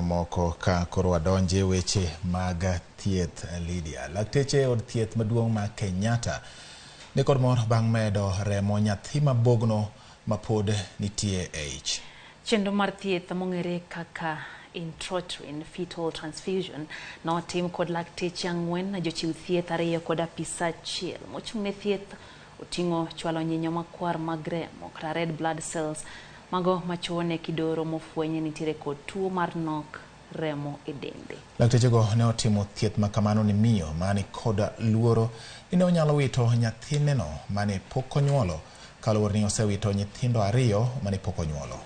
mamoko ka koro wadonje weche mag thieth Lydia. Lakteche od thieth maduong' ma Kenyatta ni kod mor bang' medo remo nyathi mabogno mapod nitie ich. Chenro mar thieth mong'ere kaka intrauterine fetal transfusion notim kod lakteche 4, jochiw thieth 2 kod apisa 1 mochung'ne thieth oting'o chwalo nyinyo makwar mag remo kata red blood cells mago machone kidoro mofwenye nitiere kod tuo mar nok remo e dende. Laktechego ne otimo thieth makamano ni miyo mani kod luoro ni onyalo wito nyathineno mane pok onyuolo kaluwore ni osewito nyithindo 2 mane pok onyuolo.